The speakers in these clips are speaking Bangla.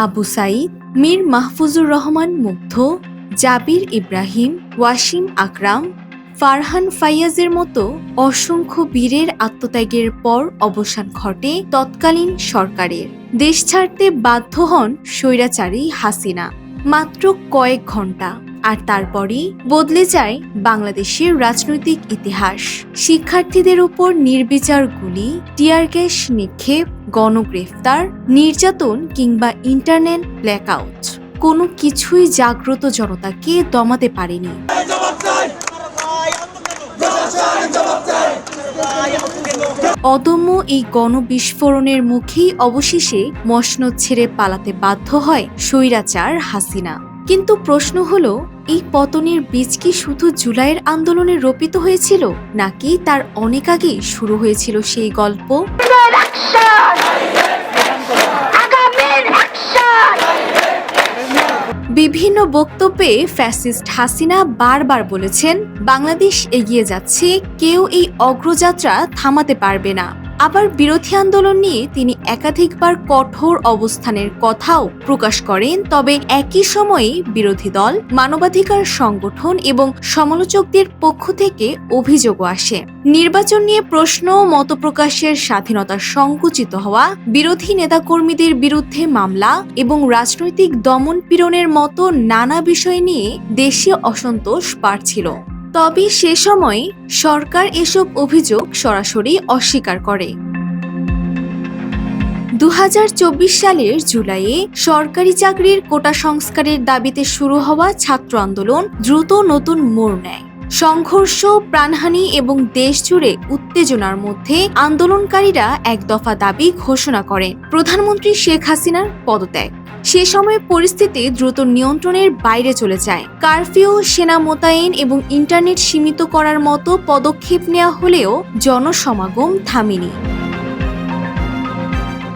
আবু সাঈদ, মীর মাহফুজুর রহমান মুগ্ধ, জাবির ইব্রাহিম, ওয়াসিম আকরাম, ফারহান ফাইয়াজের মতো অসংখ্য বীরের আত্মত্যাগের পর অবসান ঘটে তৎকালীন সরকারের। দেশ ছাড়তে বাধ্য হন স্বৈরাচারী হাসিনা মাত্র কয়েক ঘন্টা, আর তারপরই বদলে যায় বাংলাদেশের রাজনৈতিক ইতিহাস। শিক্ষার্থীদের উপর নির্বিচার গুলি, টিয়ার গ্যাস নিক্ষেপ, গণগ্রেফতার, নির্যাতন কিংবা ইন্টারনেট ব্ল্যাকআউট কোনো কিছুই জাগ্রত জনতাকে দমাতে পারেনি। অদম্য এই গণবিস্ফোরণের মুখেই অবশেষে মসনদ ছেড়ে পালাতে বাধ্য হয় স্বৈরাচার হাসিনা। কিন্তু প্রশ্ন হলো, এই পতনের বীজ কি শুধু জুলাইয়ের আন্দোলনে রোপিত হয়েছিল, নাকি তার অনেক আগেই শুরু হয়েছিল সেই গল্প? বিভিন্ন বক্তব্যে ফ্যাসিস্ট হাসিনা বারবার বলেছেন, বাংলাদেশ এগিয়ে যাচ্ছে, কেউ এই অগ্রযাত্রা থামাতে পারবে না। আবার বিরোধী আন্দোলন নিয়ে তিনি একাধিকবার কঠোর অবস্থানের কথাও প্রকাশ করেন। তবে একই সময়ে বিরোধী দল, মানবাধিকার সংগঠন এবং সমালোচকদের পক্ষ থেকে অভিযোগও আসে, নির্বাচন নিয়ে প্রশ্ন, মতপ্রকাশের স্বাধীনতা সংকুচিত হওয়া, বিরোধী নেতাকর্মীদের বিরুদ্ধে মামলা এবং রাজনৈতিক দমন পীড়নের মতো নানা বিষয় নিয়ে দেশে অসন্তোষ বাড়ছিল। তবে সে সময় সরকার এসব অভিযোগ সরাসরি অস্বীকার করে। 2024 সালের জুলাইয়ে সরকারি চাকরির কোটা সংস্কারের দাবিতে শুরু হওয়া ছাত্র আন্দোলন দ্রুত নতুন মোড় নেয়। সংঘর্ষ, প্রাণহানি এবং দেশজুড়ে উত্তেজনার মধ্যে আন্দোলনকারীরা এক দফা দাবি ঘোষণা করেন, প্রধানমন্ত্রী শেখ হাসিনার পদত্যাগ। সে সময় পরিস্থিতি দ্রুত নিয়ন্ত্রণের বাইরে চলে যায়। কারফিউ, সেনা মোতায়েন এবং ইন্টারনেট সীমিত করার মতো পদক্ষেপ নেওয়া হলেও জনসমাগম থামেনি।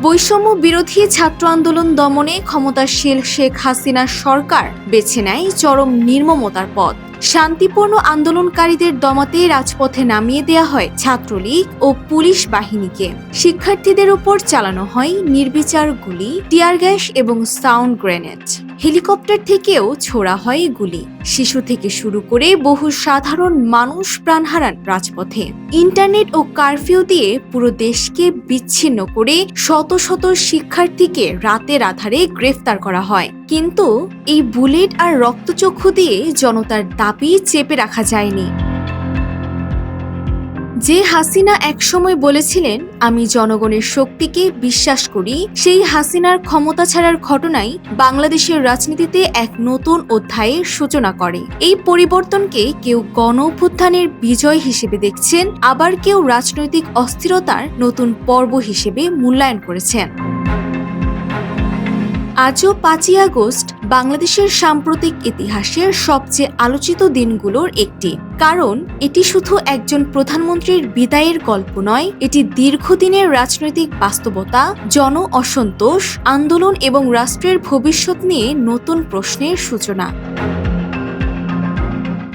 বৈষম্য বিরোধী ছাত্র আন্দোলন দমনে ক্ষমতাশীল শেখ হাসিনার সরকার বেছে নেয় চরম নির্মমতার পথ। শান্তিপূর্ণ আন্দোলনকারীদের দমাতে রাজপথে নামিয়ে দেয়া হয় ছাত্রলীগ ও পুলিশ বাহিনীকে। শিক্ষার্থীদের উপর চালানো হয় নির্বিচার গুলি, টিয়ার গ্যাস এবং সাউন্ড গ্রেনেড। হেলিকপ্টার থেকেও ছোড়া হয় গুলি। শিশু থেকে শুরু করে বহু সাধারণ মানুষ প্রাণ হারান রাজপথে। ইন্টারনেট ও কারফিউ দিয়ে পুরো দেশকে বিচ্ছিন্ন করে শত শত শিক্ষার্থীকে রাতের আধারে গ্রেফতার করা হয়। কিন্তু এই বুলেট আর রক্তচক্ষু দিয়ে জনতার দাবি চেপে রাখা যায়নি। যে হাসিনা একসময় বলেছিলেন, আমি জনগণের শক্তিকে বিশ্বাস করি, সেই হাসিনার ক্ষমতা ছাড়ার ঘটনাই বাংলাদেশের রাজনীতিতে এক নতুন অধ্যায়ের সূচনা করে। এই পরিবর্তনকে কেউ গণ অভ্যুত্থানের বিজয় হিসেবে দেখছেন, আবার কেউ রাজনৈতিক অস্থিরতার নতুন পর্ব হিসেবে মূল্যায়ন করেছেন। আজও 5ই আগস্ট বাংলাদেশের সাম্প্রতিক ইতিহাসের সবচেয়ে আলোচিত দিনগুলোর একটি, কারণ এটি শুধু একজন প্রধানমন্ত্রীর বিদায়ের গল্প নয়, এটি দীর্ঘদিনের রাজনৈতিক বাস্তবতা, জন অসন্তোষ, আন্দোলন এবং রাষ্ট্রের ভবিষ্যৎ নিয়ে নতুন প্রশ্নের সূচনা।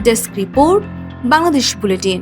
Desk report, Bangladesh bulletin.